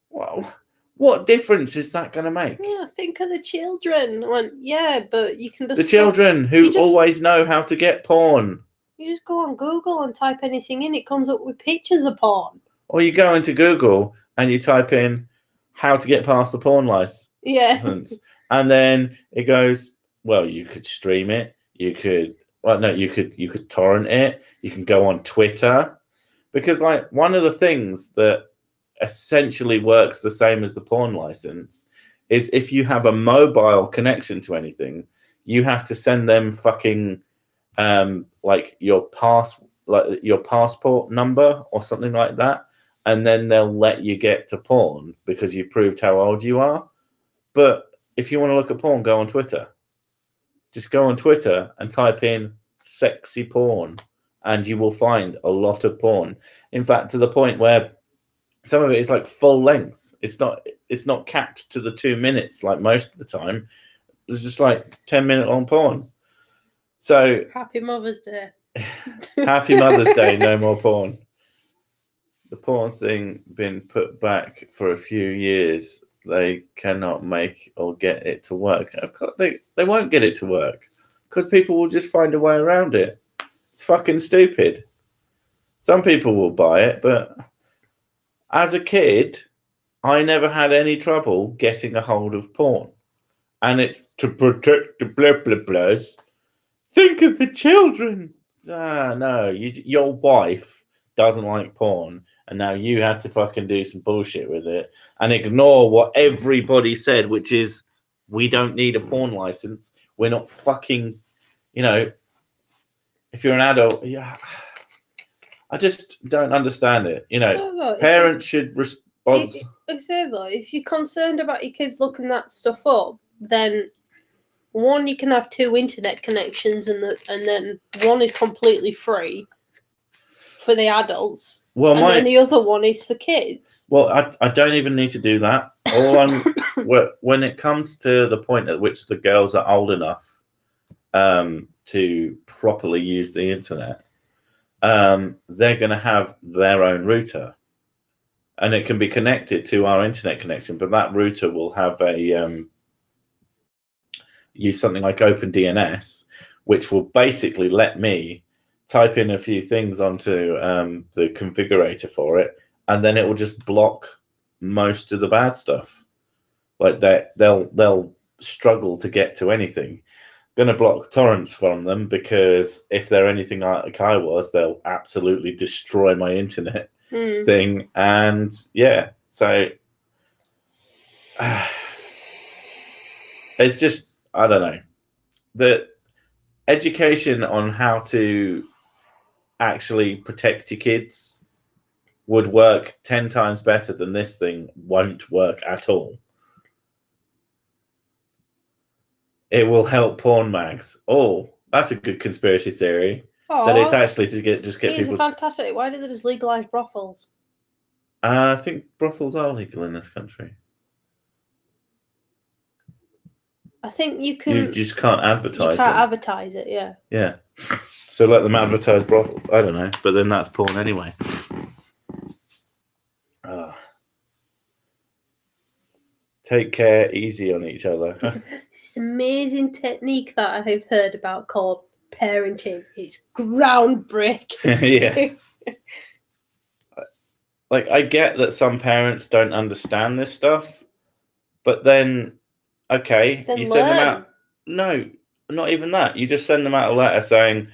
Well, what difference is that going to make? Yeah, think of the children. I went, yeah, but you can just... The children who always know how to get porn. You just go on Google and type anything in. It comes up with pictures of porn. Or you go into Google and you type in how to get past the porn license. Yeah. And then it goes, well, you could stream it. You could torrent it. You can go on Twitter. Because, like, one of the things that essentially works the same as the porn license is if you have a mobile connection to anything, you have to send them fucking your passport number or something like that, and then they'll let you get to porn because you've proved how old you are. But if you want to look at porn, go on Twitter. Just go on Twitter and type in sexy porn, and you will find a lot of porn. In fact, to the point where some of it is like full length. It's not capped to the 2 minutes like most of the time. It's just like 10-minute long porn. So Happy Mother's Day. Happy Mother's Day, no more porn. The porn thing been put back for a few years. They cannot make or get it to work. They won't get it to work because people will just find a way around it. It's fucking stupid. Some people will buy it, but as a kid, I never had any trouble getting a hold of porn. And it's to protect the blah blah blahs. Think of the children. No, your wife doesn't like porn, and now you had to fucking do some bullshit with it and ignore what everybody said, which is we don't need a porn license. We're not fucking, if you're an adult, yeah. I just don't understand it. Parents should respond. I say though, if you're concerned about your kids looking that stuff up, then one, you can have 2 internet connections, and then one is completely free for the adults. Well, then the other one is for kids. Well, I don't even need to do that. When it comes to the point at which the girls are old enough to properly use the internet, they're going to have their own router, and it can be connected to our internet connection. But that router will have a use something like OpenDNS, which will basically let me type in a few things onto the configurator for it, and then it will just block most of the bad stuff. Like they'll struggle to get to anything. Going to block torrents from them, because if they're anything like I was, they'll absolutely destroy my internet thing. And yeah, so it's just, I don't know. The education on how to actually protect your kids would work 10 times better than this thing won't work at all. It will help porn mags. Oh, that's a good conspiracy theory. That it's actually to get people. Fantastic. Why did they just legalize brothels? I think brothels are legal in this country. I think you can. You just can't advertise. You can't advertise it, yeah. Yeah. So let them advertise brothels. I don't know, but then that's porn anyway. Take care, easy on each other. This amazing technique that I've heard about called parenting. It's groundbreaking. Yeah. Like, I get that some parents don't understand this stuff, but then, okay, then you send them out. No, not even that. You just send them out a letter saying,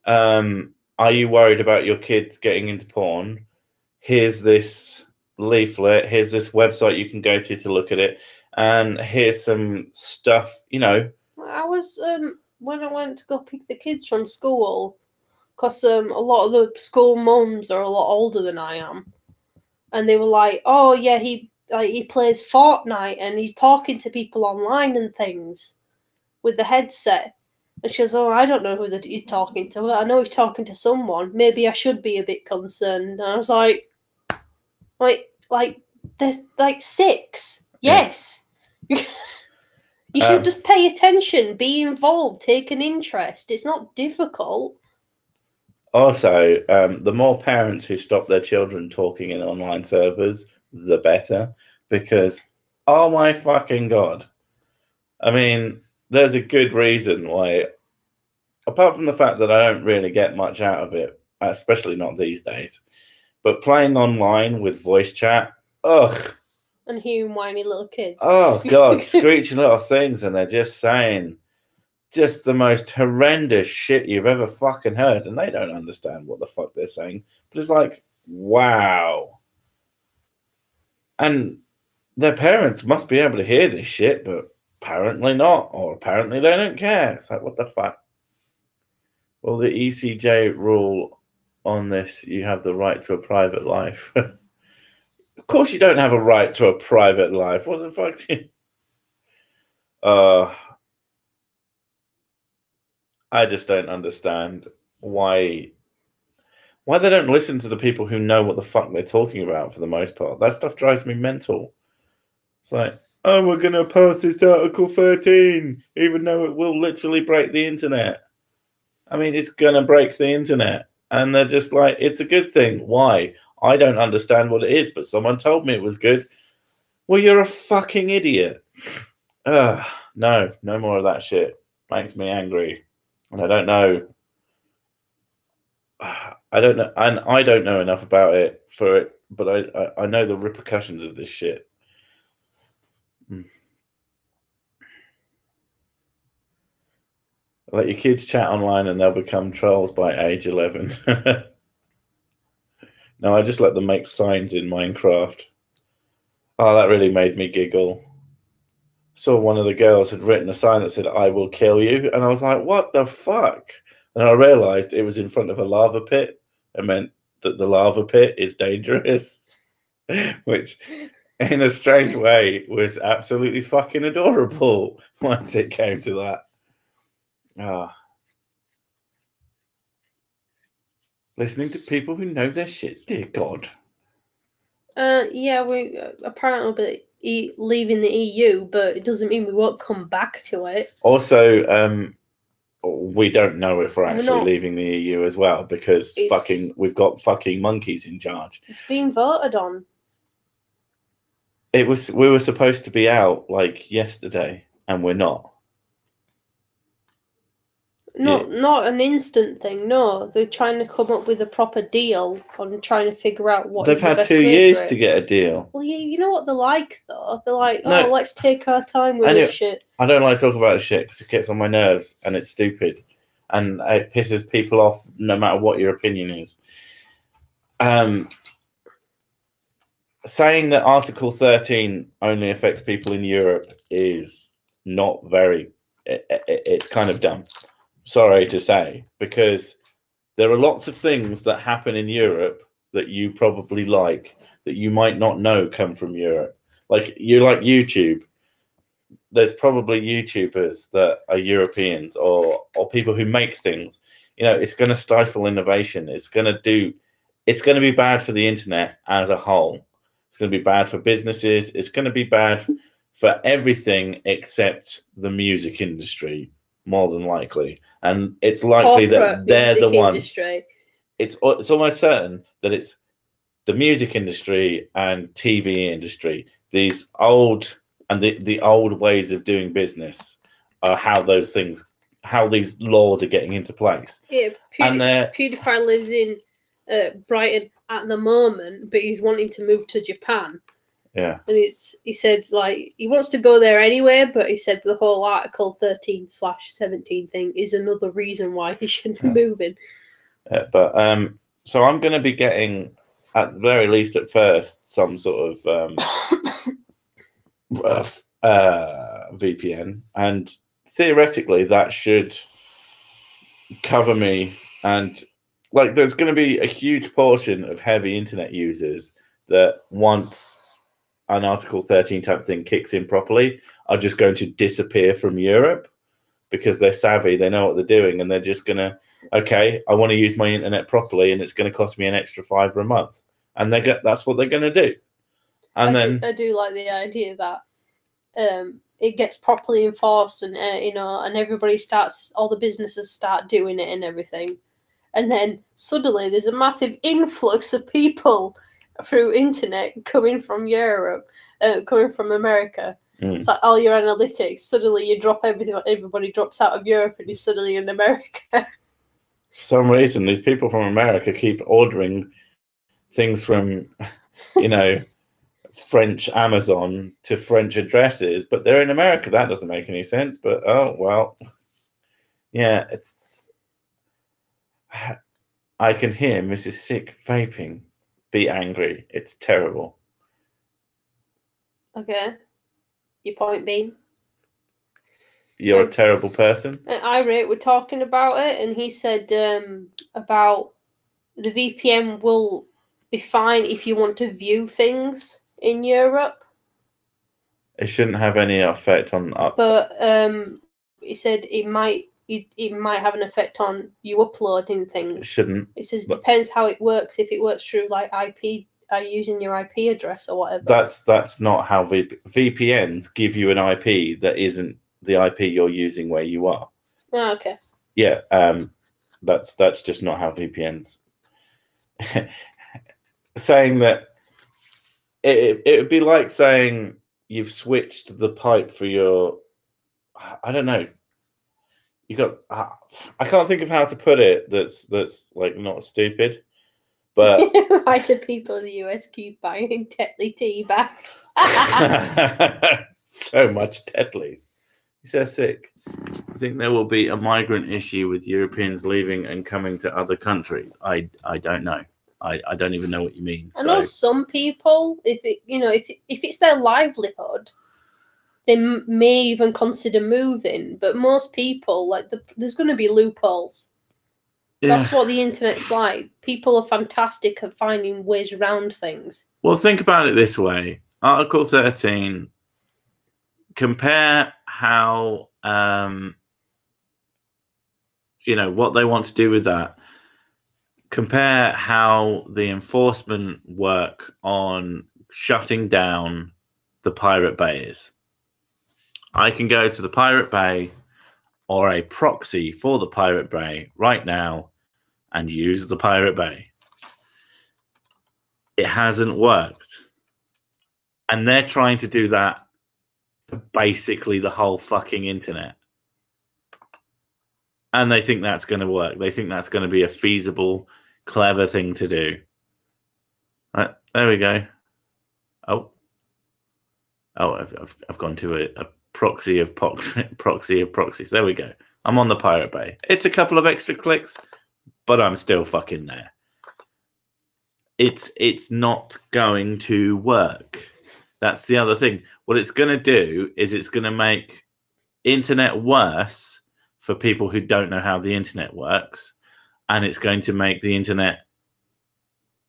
are you worried about your kids getting into porn? Here's this leaflet. Here's this website you can go to look at it. And here's some stuff, I was, when I went to go pick the kids from school, because a lot of the school mums are a lot older than I am. And they were like, oh, yeah, he plays Fortnite and he's talking to people online and things with the headset. And she goes, oh, I don't know who he's talking to. I know he's talking to someone. Maybe I should be a bit concerned. And I was like, there's like 6. Yes. Yeah. You should just pay attention, be involved, take an interest. It's not difficult. Also, the more parents who stop their children talking in online servers, the better. Because, oh my fucking God. I mean, there's a good reason why, apart from the fact that I don't really get much out of it, especially not these days, but playing online with voice chat, ugh. And hearing whiny little kids. Oh, God, screeching little things, and they're just saying just the most horrendous shit you've ever fucking heard, and they don't understand what the fuck they're saying. But it's like, wow. And their parents must be able to hear this shit, but apparently not, or apparently they don't care. It's like, what the fuck? Well, the ECJ rule on this, you have the right to a private life. Of course you don't have a right to a private life. What the fuck? I just don't understand why they don't listen to the people who know what the fuck they're talking about for the most part. That stuff drives me mental. It's like, oh, we're going to pass this Article 13, even though it will literally break the internet. I mean, it's going to break the internet. And they're just like, it's a good thing. Why? I don't understand what it is, but someone told me it was good. Well, you're a fucking idiot. No more of that shit. Makes me angry. And I don't know. I don't know, and I don't know enough about it for it, but I know the repercussions of this shit. Let your kids chat online and they'll become trolls by age 11. No, I just let them make signs in Minecraft. Oh, that really made me giggle. Saw one of the girls had written a sign that said, "I will kill you." And I was like, what the fuck? And I realized it was in front of a lava pit. It meant that the lava pit is dangerous, which in a strange way was absolutely fucking adorable once it came to that. Ah. Listening to people who know their shit, dear God. Yeah, we apparently leaving the EU, but it doesn't mean we won't come back to it. Also, we don't know if we're actually leaving the EU as well, because we've got fucking monkeys in charge. It's been voted on. We were supposed to be out like yesterday, and we're not. Not an instant thing. No, they're trying to come up with a proper deal on trying to figure out what. They've had 2 years to get a deal. Well, yeah, you know what they're like though. They're like, no, let's take our time with this shit. I don't like to talk about this shit because it gets on my nerves and it's stupid, and it pisses people off no matter what your opinion is. Saying that Article 13 only affects people in Europe is not very. It's kind of dumb. Sorry to say, because there are lots of things that happen in Europe that you probably like that you might not know come from Europe. Like you like YouTube. There's probably YouTubers that are Europeans or people who make things. You know, it's going to stifle innovation. It's going to be bad for the internet as a whole. It's going to be bad for businesses. It's going to be bad for everything except the music industry, more than likely. And it's likely that they're the ones. It's almost certain that it's the music industry and TV industry. These old and the old ways of doing business are how these laws are getting into place. Yeah, PewDiePie lives in Brighton at the moment, but he's wanting to move to Japan. Yeah. And he said, like, he wants to go there anyway, but he said the whole Article 13/17 thing is another reason why he shouldn't be moving. So I'm going to be getting, at the very least at first, some sort of VPN, and theoretically that should cover me. And like, there's going to be a huge portion of heavy internet users that once an Article 13 type thing kicks in properly are just going to disappear from Europe because they're savvy, they know what they're doing, and they're just going to, okay, I want to use my internet properly and it's going to cost me an extra $5 a month. And that's what they're going to do. And I do like the idea that it gets properly enforced and, and all the businesses start doing it and everything. And then suddenly there's a massive influx of people through internet coming from Europe, coming from America. It's like all your analytics, suddenly you drop everything, everybody drops out of Europe and is suddenly in America. For some reason, these people from America keep ordering things from, French Amazon to French addresses, but they're in America. That doesn't make any sense, but oh, well. Yeah, I can hear Mrs. Sick vaping. Be angry. It's terrible. Okay. Your point being? You're a terrible person. Irate were talking about it, and he said about the VPN will be fine if you want to view things in Europe. It shouldn't have any effect on. But he said it might have an effect on you uploading things. It shouldn't. It says depends how it works. If it works through like IP, using your IP address or whatever. That's not how VPNs give you an IP that isn't the IP you're using where you are. Oh, okay. Yeah, that's just not how VPNs. Saying that it would be like saying you've switched the pipe for your, I don't know. you got. I can't think of how to put it. That's like not stupid, but why do people in the US keep buying Tetley tea bags? so much Tetley's. He's so sick. I think there will be a migrant issue with Europeans leaving and coming to other countries. I don't know. I don't even know what you mean. I know some people, if it's their livelihood, they may even consider moving. But most people, like, there's going to be loopholes. Yeah. That's what the internet's like. People are fantastic at finding ways around things. Well, think about it this way. Article 13, compare how, what they want to do with that. Compare how the enforcement work on shutting down the Pirate Bay is. I can go to the Pirate Bay or a proxy for the Pirate Bay right now and use the Pirate Bay. It hasn't worked. And they're trying to do that for basically the whole fucking internet. And they think that's going to work. They think that's going to be a feasible, clever thing to do. Right, there we go. Oh, I've gone to a proxy of proxies. There we go. I'm on the Pirate Bay. It's a couple of extra clicks, but I'm still fucking there. It's not going to work. That's the other thing. What it's going to do is it's going to make internet worse for people who don't know how the internet works, and it's going to make the internet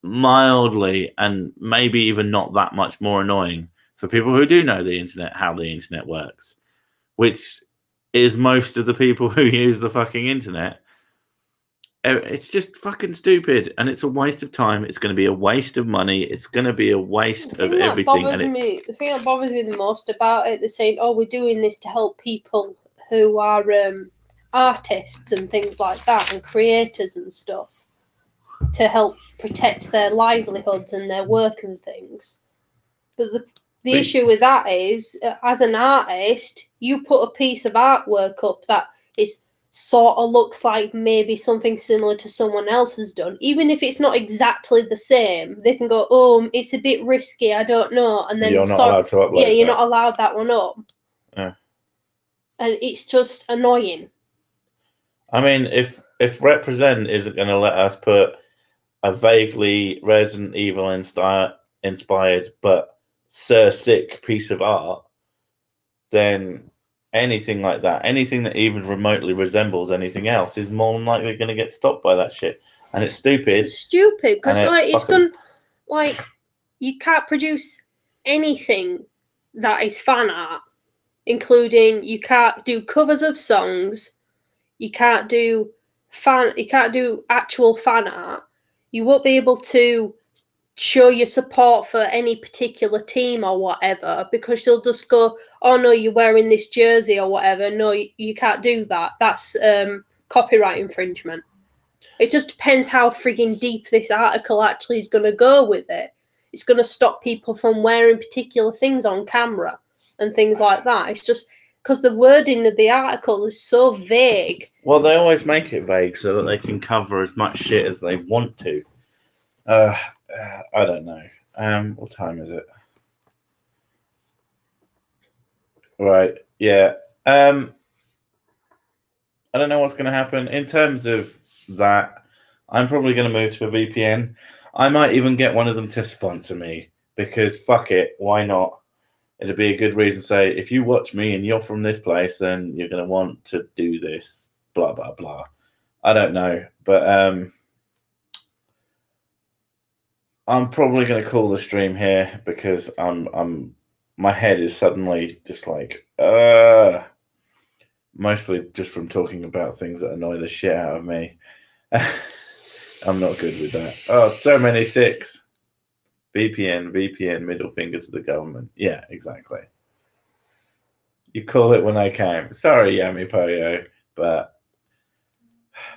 mildly and maybe even not that much more annoying for people who do know the internet, how the internet works, which is most of the people who use the fucking internet. It's just fucking stupid, and it's a waste of time. It's going to be a waste of money. It's going to be a waste of everything. The thing that bothers me the most about it, they're saying, "Oh, we're doing this to help people who are artists and things like that, and creators and stuff, to help protect their livelihoods and their work and things." But the issue with that is, as an artist, you put a piece of artwork up that is sort of looks like maybe something similar to someone else has done. Even if it's not exactly the same, they can go, "Oh, it's a bit risky, I don't know," and then you're not allowed to upload. Yeah, you're not allowed that one up. Yeah. And it's just annoying. I mean, if Represent isn't going to let us put a vaguely Resident Evil inspired but sick piece of art, then anything like that, anything that even remotely resembles anything else, is more than likely going to get stopped by that shit. And it's stupid. It's stupid because it's going you can't produce anything that is fan art, including you can't do covers of songs, you can't do actual fan art. You won't be able to show your support for any particular team or whatever, because they'll just go, "Oh no, you're wearing this jersey or whatever. No, you can't do that. That's copyright infringement." It just depends how frigging deep this article actually is going to go with it. It's going to stop people from wearing particular things on camera and things like that. It's just because the wording of the article is so vague. Well, they always make it vague so that they can cover as much shit as they want to. I don't know. What time is it? Right. Yeah. I don't know what's going to happen in terms of that. I'm probably going to move to a VPN. I might even get one of them to sponsor me, because fuck it, why not? It'd be a good reason to say, if you watch me and you're from this place, then you're going to want to do this, blah, blah, blah. I don't know, but I'm probably going to call the stream here, because my head is suddenly just like, mostly just from talking about things that annoy the shit out of me. I'm not good with that. Oh, so many six. VPN, middle finger to the government. Yeah, exactly. You call it when I came. Sorry, Yami Poyo, but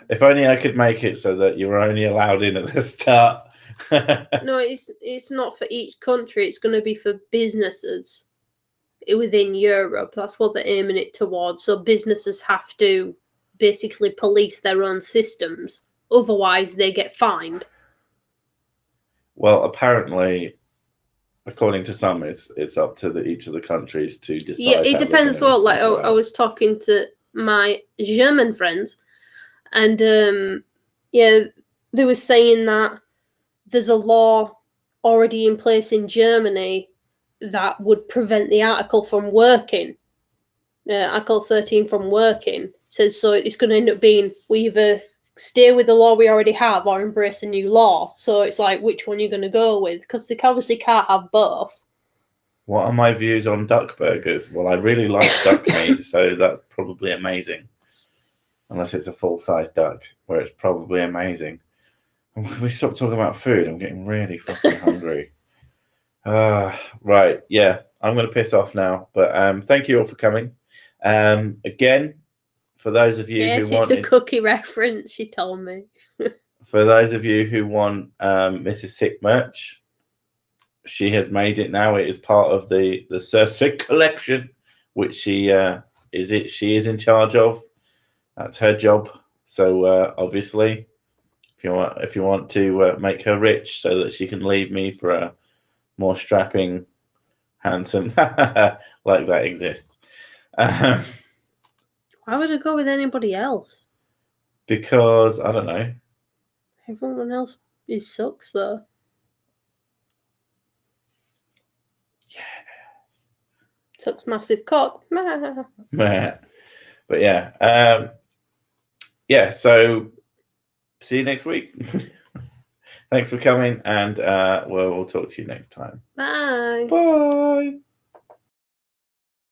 if only I could make it so that you were only allowed in at the start. No, it's not for each country. It's going to be for businesses within Europe. That's what they're aiming it towards. So businesses have to basically police their own systems. Otherwise, they get fined. Well, apparently, according to some, it's up to each of the countries to decide. Yeah, it depends. Well, like I was talking to my German friends, and yeah, they were saying that there's a law already in place in Germany that would prevent the article from working. Article 13 from working. Says so it's going to end up being we either stay with the law we already have or embrace a new law. So it's like, which one you're going to go with? Because they obviously can't have both. What are my views on duck burgers? Well, I really like duck meat, so that's probably amazing. Unless it's a full-size duck, where it's probably amazing. Can we stop talking about food? I'm getting really fucking hungry. Right, yeah, I'm going to piss off now. But thank you all for coming. Again, for those of you who want... Yes, it's a cookie reference, she told me. For those of you who want Mrs. Sick merch, she has made it now. It is part of the Sir Sick collection, which she is in charge of. That's her job. So obviously, if you want to make her rich so that she can leave me for a more strapping, handsome like that exists. Why would I go with anybody else? Because I don't know. Everyone else sucks though. Yeah. Sucks massive cock. But yeah. Yeah, so see you next week. Thanks for coming, and we'll talk to you next time. Bye. Bye.